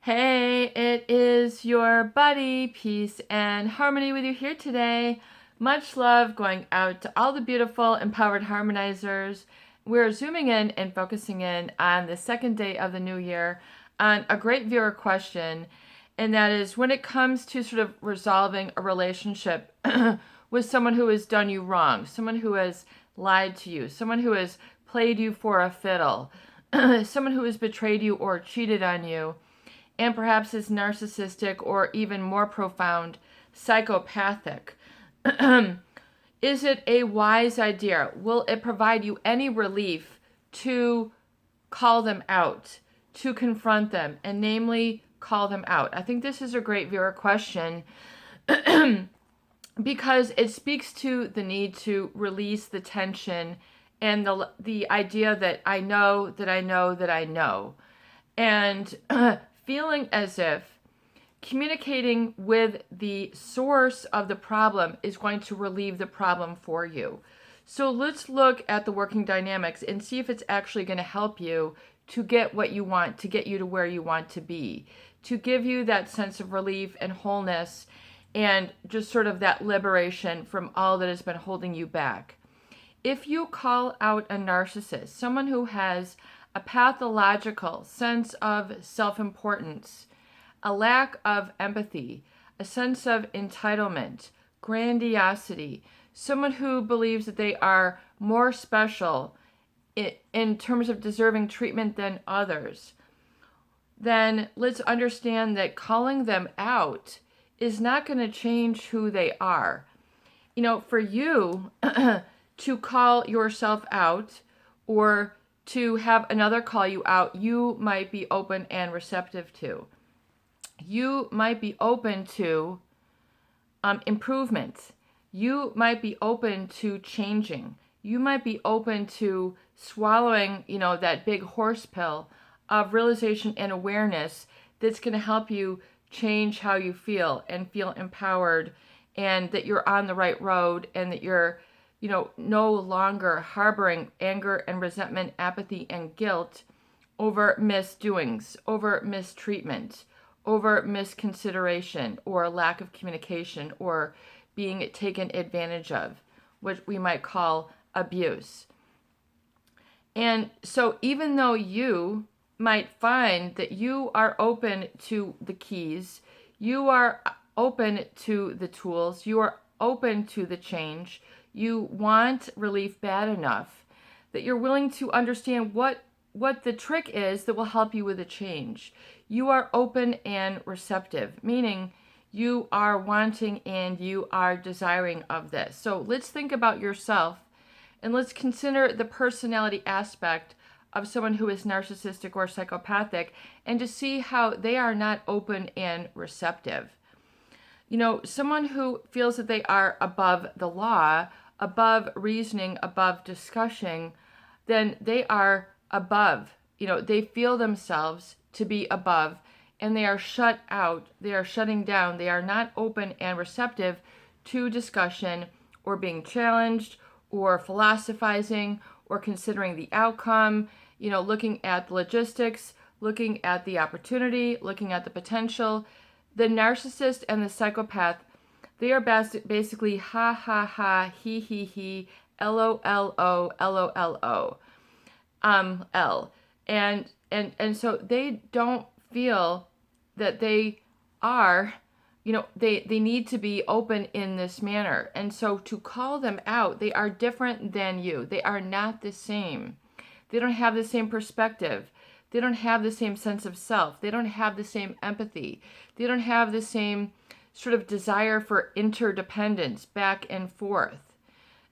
Hey, it is your buddy, Peace and Harmony with you here today. Much love going out to all the beautiful, empowered harmonizers. We're zooming in and focusing in on the second day of the new year on a great viewer question, and that is when it comes to sort of resolving a relationship with someone who has done you wrong, someone who has lied to you, someone who has played you for a fiddle, someone who has betrayed you or cheated on you, and perhaps is narcissistic or even more profound, psychopathic. Is it a wise idea? Will it provide you any relief to call them out, to confront them, and namely call them out? I think this is a great viewer question because it speaks to the need to release the tension and the idea that I know that I know that I know. And feeling as if communicating with the source of the problem is going to relieve the problem for you. So let's look at the working dynamics and see if it's actually going to help you to get what you want, to get you to where you want to be, to give you that sense of relief and wholeness and just sort of that liberation from all that has been holding you back. If you call out a narcissist, someone who has a pathological sense of self-importance, a lack of empathy, a sense of entitlement, grandiosity, someone who believes that they are more special in terms of deserving treatment than others, then let's understand that calling them out is not going to change who they are. You know, for you to call yourself out or to have another call you out, you might be open and receptive to. You might be open to improvement. You might be open to changing. You might be open to swallowing, that big horse pill of realization and awareness that's going to help you change how you feel and feel empowered, and that you're on the right road, and that you're no longer harboring anger and resentment, apathy and guilt over misdoings, over mistreatment, over misconsideration or lack of communication or being taken advantage of, what we might call abuse. And so even though you might find that you are open to the keys, you are open to the tools, you are open to the change, you want relief bad enough that you're willing to understand what the trick is that will help you with a change. You are open and receptive, meaning you are wanting and you are desiring of this. So let's think about yourself and let's consider the personality aspect of someone who is narcissistic or psychopathic and to see how they are not open and receptive. Someone who feels that they are above the law, above reasoning, above discussing, then they are above. They feel themselves to be above, and they are shut out. They are shutting down. They are not open and receptive to discussion or being challenged or philosophizing or considering the outcome, looking at the logistics, looking at the opportunity, looking at the potential. The narcissist and the psychopath, they are basically ha ha ha, he he he, LOLO, LOLO, L. And so they don't feel that they are, they need to be open in this manner. And so to call them out, they are different than you. They are not the same. They don't have the same perspective. They don't have the same sense of self. They don't have the same empathy. They don't have the same sort of desire for interdependence back and forth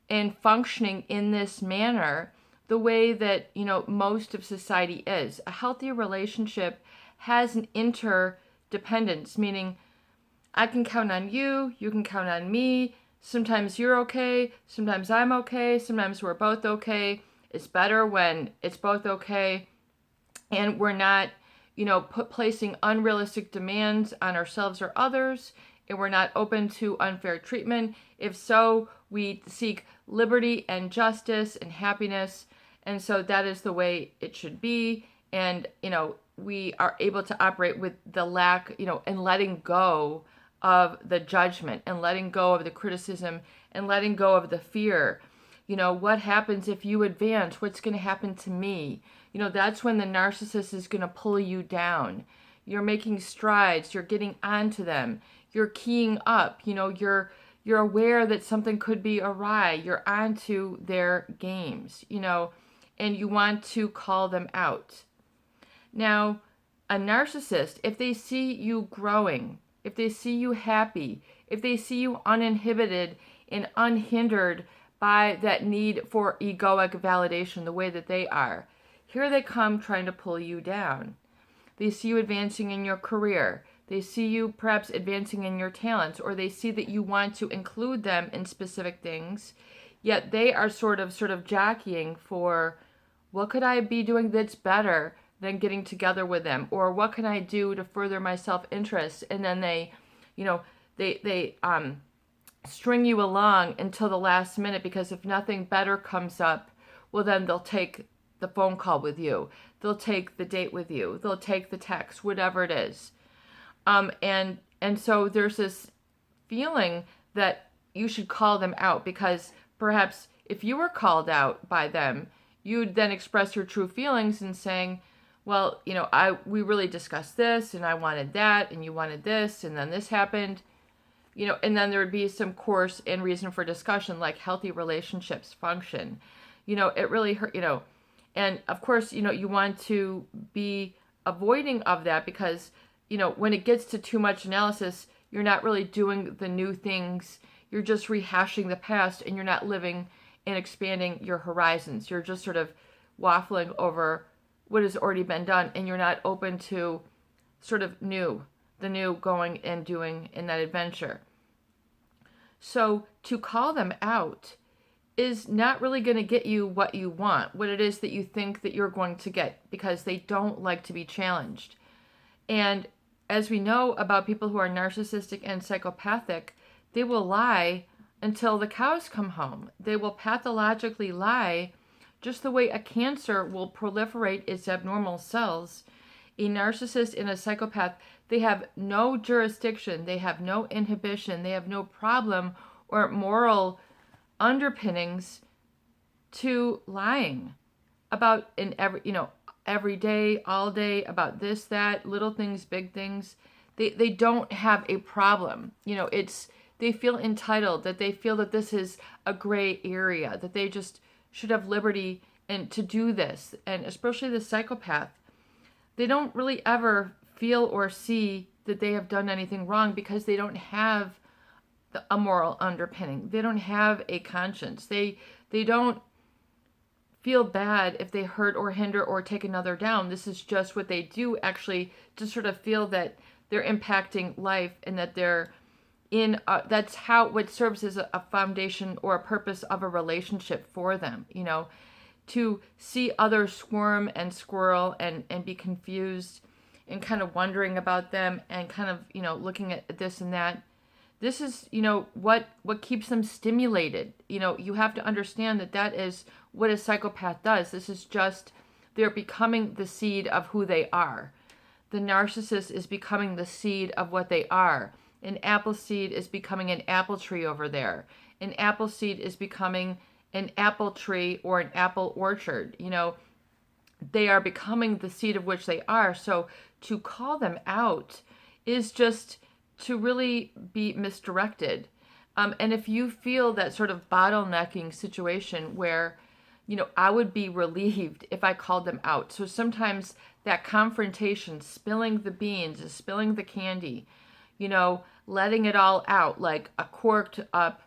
and functioning in this manner the way that, most of society is. A healthy relationship has an interdependence, meaning I can count on you, you can count on me. Sometimes you're okay, sometimes I'm okay, sometimes we're both okay. It's better when it's both okay. And we're not, placing unrealistic demands on ourselves or others, and we're not open to unfair treatment. If so, we seek liberty and justice and happiness, and so that is the way it should be. And, we are able to operate with the lack, and letting go of the judgment and letting go of the criticism and letting go of the fear. What happens if you advance? What's going to happen to me? That's when the narcissist is going to pull you down. You're making strides. You're getting onto them. You're keying up. You're aware that something could be awry. You're onto their games, and you want to call them out. Now, a narcissist, if they see you growing, if they see you happy, if they see you uninhibited and unhindered by that need for egoic validation the way that they are, here they come trying to pull you down. They see you advancing in your career. They see you perhaps advancing in your talents, or they see that you want to include them in specific things, yet they are sort of jockeying for, what could I be doing that's better than getting together with them, or what can I do to further my self-interest? And then they string you along until the last minute, because if nothing better comes up, well, then they'll take the phone call with you, they'll take the date with you, they'll take the text, whatever it is. And so there's this feeling that you should call them out, because perhaps if you were called out by them, you'd then express your true feelings and saying, well, we really discussed this, and I wanted that, and you wanted this, and then this happened, and then there would be some course and reason for discussion, like healthy relationships function. It really hurt, and of course, you want to be avoiding of that, because, when it gets to too much analysis, you're not really doing the new things. You're just rehashing the past, and you're not living and expanding your horizons. You're just sort of waffling over what has already been done, and you're not open to sort of the new going and doing in that adventure. So to call them out is not really going to get you what you want, what it is that you think that you're going to get, because they don't like to be challenged. And as we know about people who are narcissistic and psychopathic, they will lie until the cows come home. They will pathologically lie, just the way a cancer will proliferate its abnormal cells. A narcissist and a psychopath, they have no jurisdiction, they have no inhibition, they have no problem or moral underpinnings to lying about every day, all day, about this, that, little things, big things. They don't have a problem. They feel entitled, that they feel that this is a gray area, that they just should have liberty and to do this. And especially the psychopath, they don't really ever feel or see that they have done anything wrong, because they don't have a moral underpinning. They don't have a conscience. They don't feel bad if they hurt or hinder or take another down. This is just what they do, actually, to sort of feel that they're impacting life, and that they're in that's what serves as a foundation or a purpose of a relationship for them, to see others squirm and squirrel and be confused and kind of wondering about them, and kind of, looking at this and that. This is, what keeps them stimulated. You have to understand that is what a psychopath does. This is just, they're becoming the seed of who they are. The narcissist is becoming the seed of what they are. An apple seed is becoming an apple tree over there. An apple seed is becoming an apple tree or an apple orchard. They are becoming the seed of which they are. So to call them out is just to really be misdirected. And if you feel that sort of bottlenecking situation where, I would be relieved if I called them out. So sometimes that confrontation, spilling the beans, spilling the candy, letting it all out, like a corked up,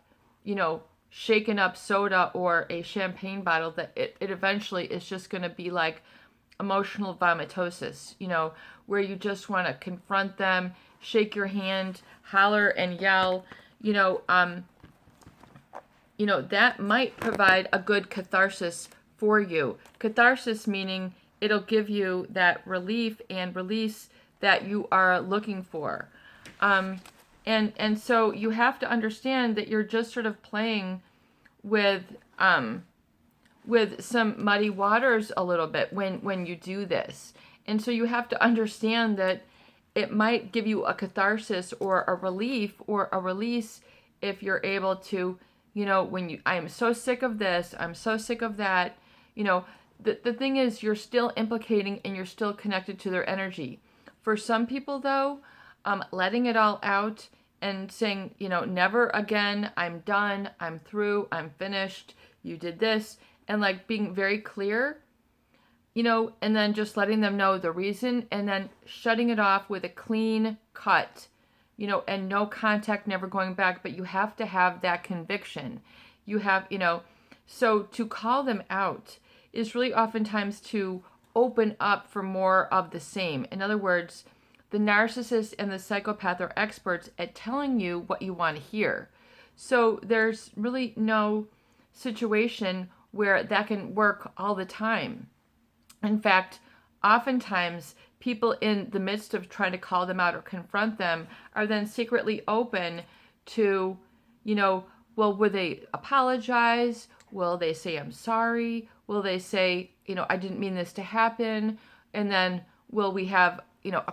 shaken up soda or a champagne bottle, that it eventually is just going to be like emotional vomitosis, where you just want to confront them, shake your hand, holler and yell, that might provide a good catharsis for you. Catharsis meaning it'll give you that relief and release that you are looking for. And so you have to understand that you're just sort of playing with some muddy waters a little bit when you do this. And so you have to understand that it might give you a catharsis or a relief or a release if you're able to, I am so sick of this, I'm so sick of that, the thing is, you're still implicating and you're still connected to their energy. For some people, though, letting it all out and saying, never again, I'm done, I'm through, I'm finished, you did this, and like being very clear, and then just letting them know the reason and then shutting it off with a clean cut, and no contact, never going back. But you have to have that conviction. You have, so to call them out is really oftentimes to open up for more of the same. In other words, the narcissist and the psychopath are experts at telling you what you want to hear. So there's really no situation where that can work all the time. In fact, oftentimes people in the midst of trying to call them out or confront them are then secretly open to, well, will they apologize? Will they say, I'm sorry? Will they say, I didn't mean this to happen? And then will we have, a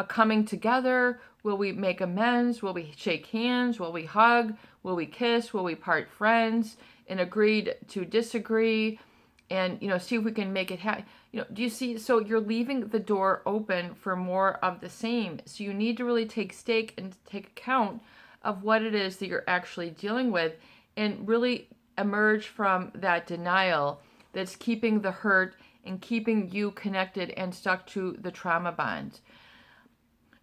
coming together? Will we make amends? Will we shake hands? Will we hug? Will we kiss? Will we part friends and agreed to disagree? And, see if we can make it happen. Do you see? So you're leaving the door open for more of the same. So you need to really take stake and take account of what it is that you're actually dealing with and really emerge from that denial that's keeping the hurt and keeping you connected and stuck to the trauma bond.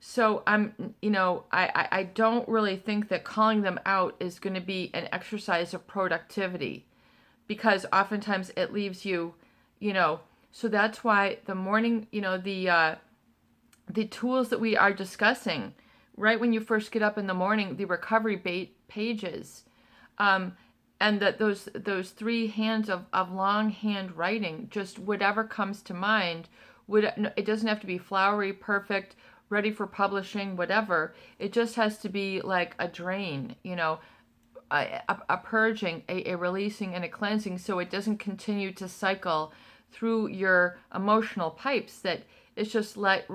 So I don't really think that calling them out is going to be an exercise of productivity, because oftentimes it leaves you, so that's why the morning, the tools that we are discussing, right when you first get up in the morning, the recovery pages, and that those 3 hands of longhand writing, just whatever comes to mind, it doesn't have to be flowery, perfect, ready for publishing, whatever. It just has to be like a drain, a purging, a releasing, and a cleansing, so it doesn't continue to cycle through your emotional pipes, that it's just let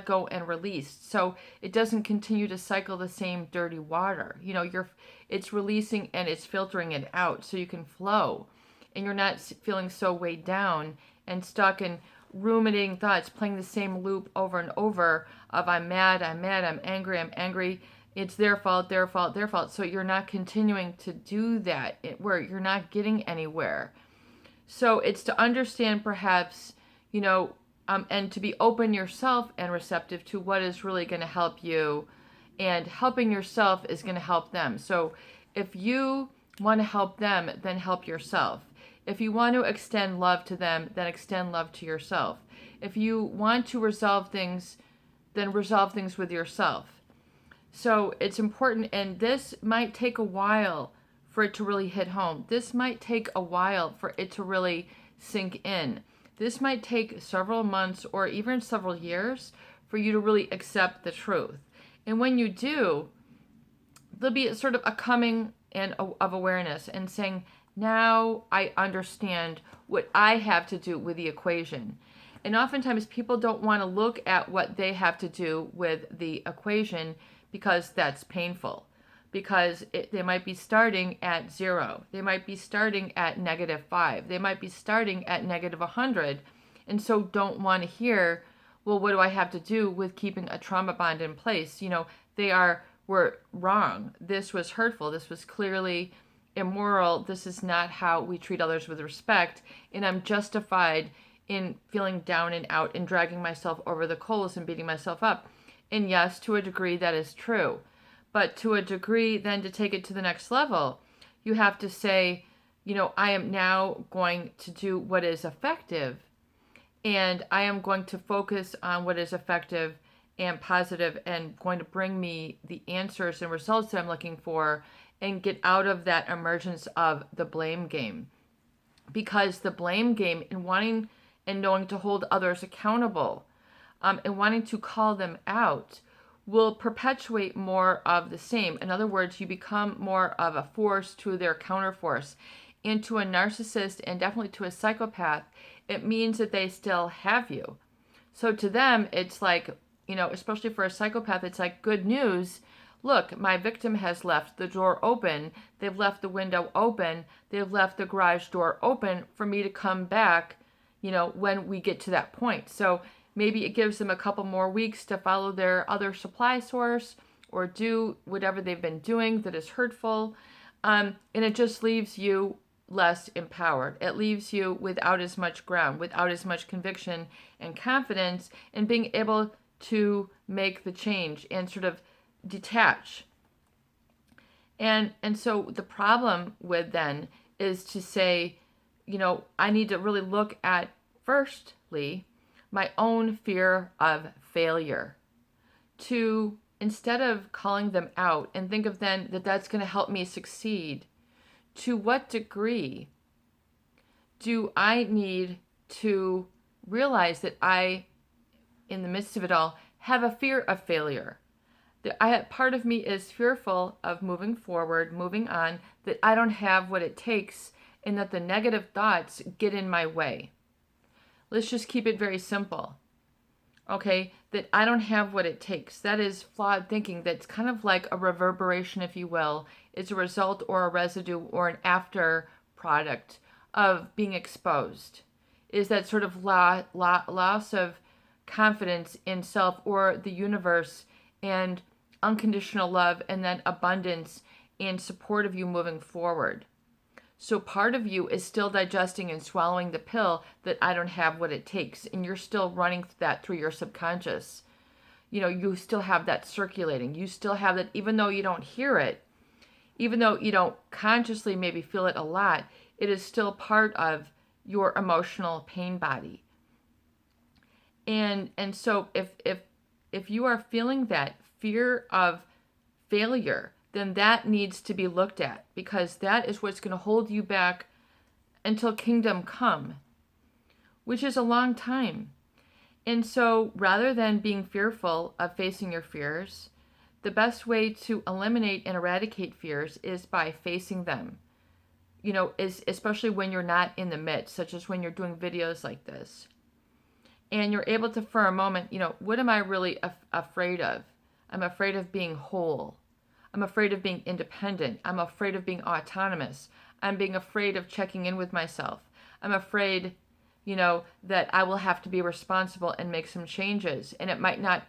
go and released. So it doesn't continue to cycle the same dirty water. It's releasing and it's filtering it out so you can flow, and you're not feeling so weighed down and stuck in ruminating thoughts, playing the same loop over and over of I'm mad, I'm angry. It's their fault. So you're not continuing to do that, where you're not getting anywhere. So it's to understand perhaps, and to be open yourself and receptive to what is really going to help you, and helping yourself is going to help them. So if you want to help them, then help yourself. If you want to extend love to them, then extend love to yourself. If you want to resolve things, then resolve things with yourself. So it's important, and this might take a while for it to really hit home. This might take a while for it to really sink in. This might take several months or even several years for you to really accept the truth. And when you do, there'll be sort of a coming in of awareness and saying, now I understand what I have to do with the equation. And oftentimes people don't want to look at what they have to do with the equation, because that's painful. Because they might be starting at 0. They might be starting at -5. They might be starting at -100. And so don't want to hear, well, what do I have to do with keeping a trauma bond in place? We're wrong. This was hurtful. This was clearly immoral. This is not how we treat others with respect. And I'm justified in feeling down and out and dragging myself over the coals and beating myself up. And yes, to a degree that is true. But to a degree, then to take it to the next level, you have to say, I am now going to do what is effective, and I am going to focus on what is effective and positive and going to bring me the answers and results that I'm looking for, and get out of that emergence of the blame game. Because the blame game, and wanting and knowing to hold others accountable, and wanting to call them out, will perpetuate more of the same. In other words, you become more of a force to their counterforce. And to a narcissist, and definitely to a psychopath, it means that they still have you. So to them, it's like, especially for a psychopath, it's like good news. Look, my victim has left the door open. They've left the window open. They've left the garage door open for me to come back, when we get to that point. So maybe it gives them a couple more weeks to follow their other supply source or do whatever they've been doing that is hurtful. And it just leaves you less empowered. It leaves you without as much ground, without as much conviction and confidence, and being able to make the change and sort of detach. And so the problem with then is to say, I need to really look at, firstly, my own fear of failure, to instead of calling them out and think of then that that's going to help me succeed, to what degree do I need to realize that I, in the midst of it all, have a fear of failure? That part of me is fearful of moving forward, moving on, that I don't have what it takes, and that the negative thoughts get in my way. Let's just keep it very simple. Okay, that I don't have what it takes. That is flawed thinking. That's kind of like a reverberation, if you will. It's a result or a residue or an after product of being exposed. Is that sort of loss of confidence in self or the universe, and unconditional love, and then abundance and support of you moving forward. So part of you is still digesting and swallowing the pill that I don't have what it takes, and you're still running that through your subconscious. You still have that circulating. You still have that, even though you don't hear it, even though you don't consciously maybe feel it a lot, it is still part of your emotional pain body. And so if you are feeling that fear of failure, then that needs to be looked at, because that is what's going to hold you back until kingdom come, which is a long time. And so rather than being fearful of facing your fears, the best way to eliminate and eradicate fears is by facing them, especially when you're not in the midst, such as when you're doing videos like this. And you're able to, for a moment, what am I really afraid of? I'm afraid of being whole. I'm afraid of being independent. I'm afraid of being autonomous. I'm being afraid of checking in with myself. I'm afraid, that I will have to be responsible and make some changes. And it might not,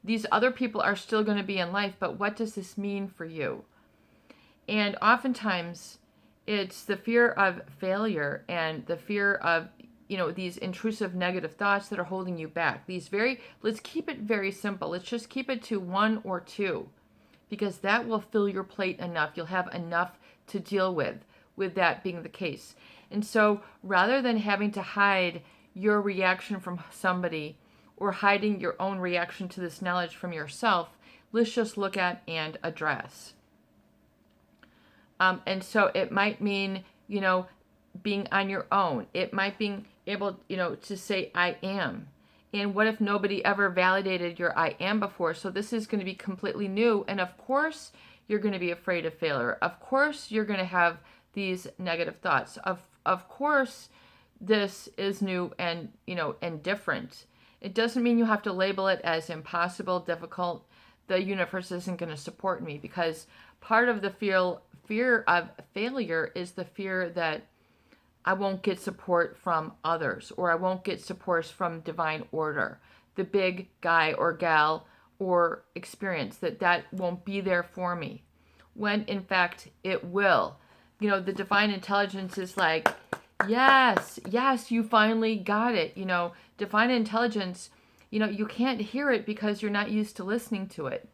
these other people are still going to be in life, but what does this mean for you? And oftentimes it's the fear of failure and the fear of, these intrusive negative thoughts that are holding you back. Let's keep it very simple. Let's just keep it to 1 or 2. Because that will fill your plate enough. You'll have enough to deal with that being the case. And so rather than having to hide your reaction from somebody or hiding your own reaction to this knowledge from yourself, let's just look at and address. And so it might mean, being on your own. It might be able, to say, I am. And what if nobody ever validated your I am before? So this is going to be completely new. And of course, you're going to be afraid of failure. Of course, you're going to have these negative thoughts. Of course, this is new and, and different. It doesn't mean you have to label it as impossible, difficult. The universe isn't going to support me, because part of the fear of failure is the fear that I won't get support from others, or I won't get support from divine order, the big guy or gal or experience, that won't be there for me, when in fact it will. The divine intelligence is like, yes, you finally got it. Divine intelligence, you can't hear it because you're not used to listening to it.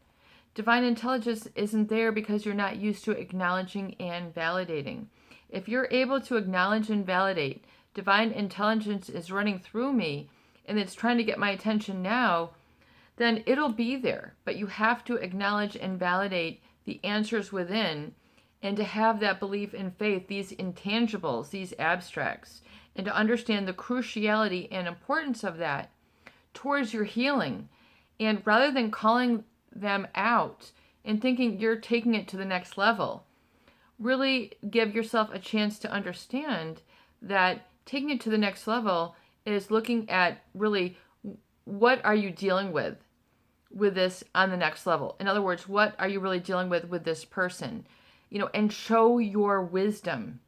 Divine intelligence isn't there because you're not used to acknowledging and validating. If you're able to acknowledge and validate, divine intelligence is running through me and it's trying to get my attention now, then it'll be there. But you have to acknowledge and validate the answers within, and to have that belief and faith, these intangibles, these abstracts, and to understand the cruciality and importance of that towards your healing. And rather than calling them out and thinking you're taking it to the next level, really give yourself a chance to understand that taking it to the next level is looking at really what are you dealing with this on the next level. In other words, what are you really dealing with this person? And show your wisdom,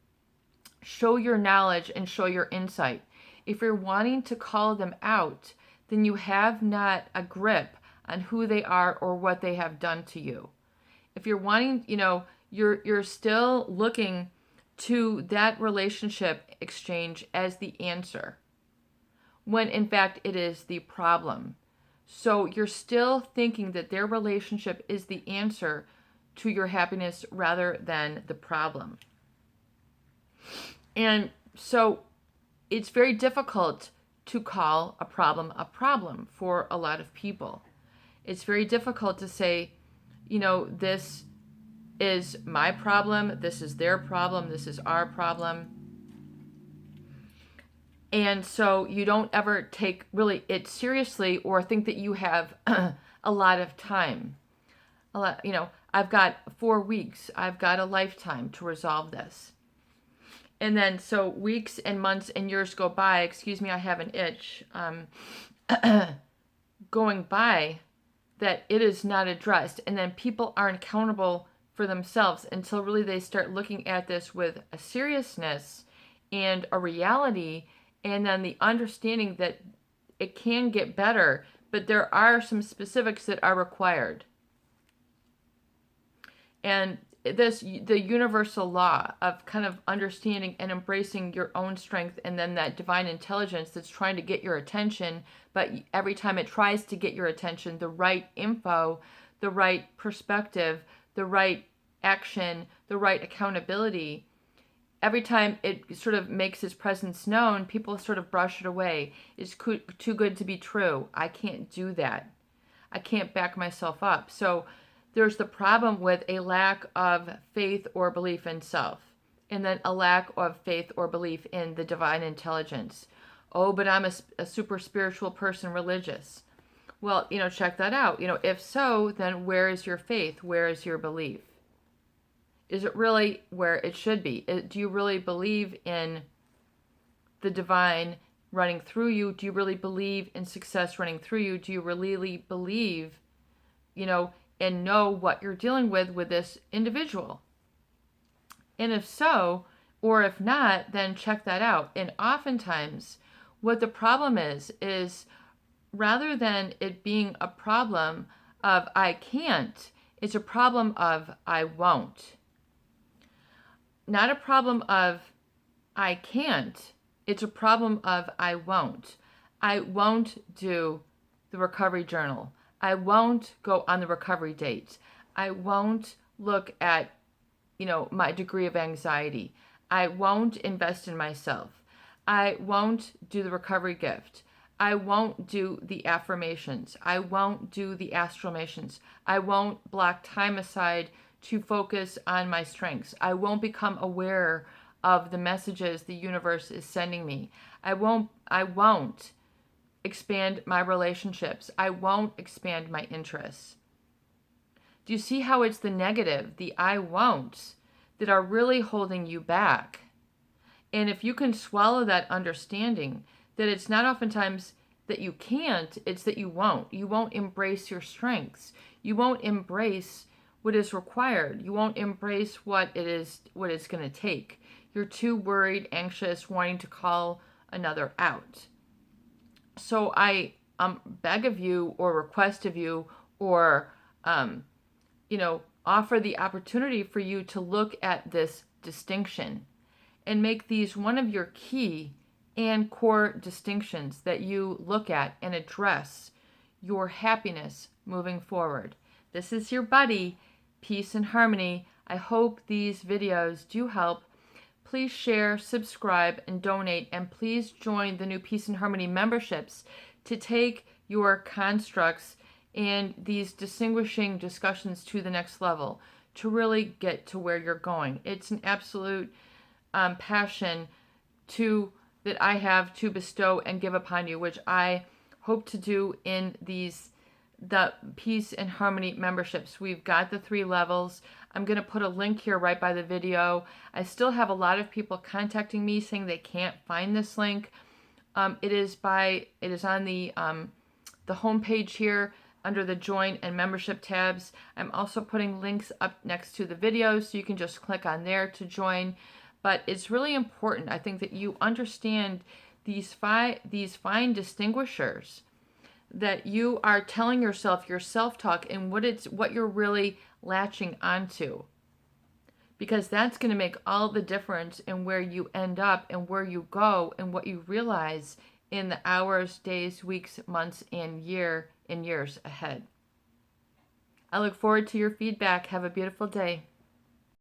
show your knowledge, and show your insight. If you're wanting to call them out, then you have not a grip on who they are or what they have done to you. If you're wanting, you're still looking to that relationship exchange as the answer, when in fact it is the problem. So you're still thinking that their relationship is the answer to your happiness rather than the problem. And so it's very difficult to call a problem for a lot of people. It's very difficult to say, this is my problem, this is their problem, this is our problem. And so you don't ever take really it seriously or think that you have a lot of time. I've got 4 weeks, I've got a lifetime to resolve this. And then so weeks and months and years go by, excuse me, I have an itch, going by, that it is not addressed. And then people aren't accountable for themselves until really they start looking at this with a seriousness and a reality, and then the understanding that it can get better, but there are some specifics that are required. And the universal law of kind of understanding and embracing your own strength, and then that divine intelligence that's trying to get your attention, but every time it tries to get your attention, the right info, the right perspective, the right action, the right accountability, every time it sort of makes its presence known, people sort of brush it away. It's too good to be true. I can't do that. I can't back myself up. So there's the problem with a lack of faith or belief in self, and then a lack of faith or belief in the divine intelligence. Oh, but I'm a super spiritual person, religious. Well, check that out. If so, then where is your faith? Where is your belief? Is it really where it should be? Do you really believe in the divine running through you? Do you really believe in success running through you? Do you really believe, and know what you're dealing with this individual? And if so, or if not, then check that out. And oftentimes, what the problem is rather than it being a problem of I can't, it's a problem of I won't. Not a problem of I can't, it's a problem of I won't. I won't do the recovery journal. I won't go on the recovery dates. I won't look at, my degree of anxiety. I won't invest in myself. I won't do the recovery gift. I won't do the affirmations. I won't do the astramations. I won't block time aside to focus on my strengths. I won't become aware of the messages the universe is sending me. I won't expand my relationships. I won't expand my interests. Do you see how it's the negative, the I won'ts, that are really holding you back? And if you can swallow that understanding, that it's not oftentimes that you can't, it's that you won't. You won't embrace your strengths. You won't embrace what is required. You won't embrace what it's going to take. You're too worried, anxious, wanting to call another out. So I beg of you, or request of you, or offer the opportunity for you to look at this distinction and make these one of your key and core distinctions that you look at and address your happiness moving forward. This is your buddy, Peace and Harmony. I hope these videos do help. Please share, subscribe, and donate, and please join the new Peace and Harmony memberships to take your constructs and these distinguishing discussions to the next level, to really get to where you're going. It's an absolute passion that I have to bestow and give upon you, which I hope to do in these the Peace and Harmony memberships. We've got the 3 levels. I'm going to put a link here right by the video. I still have a lot of people contacting me saying they can't find this link. It is on the homepage here under the join and membership tabs. I'm also putting links up next to the videos, so you can just click on there to join. But it's really important, I think, that you understand these fine distinguishers, that you are telling yourself your self-talk and what you're really latching onto. Because that's going to make all the difference in where you end up and where you go and what you realize in the hours, days, weeks, months, and years ahead. I look forward to your feedback. Have a beautiful day.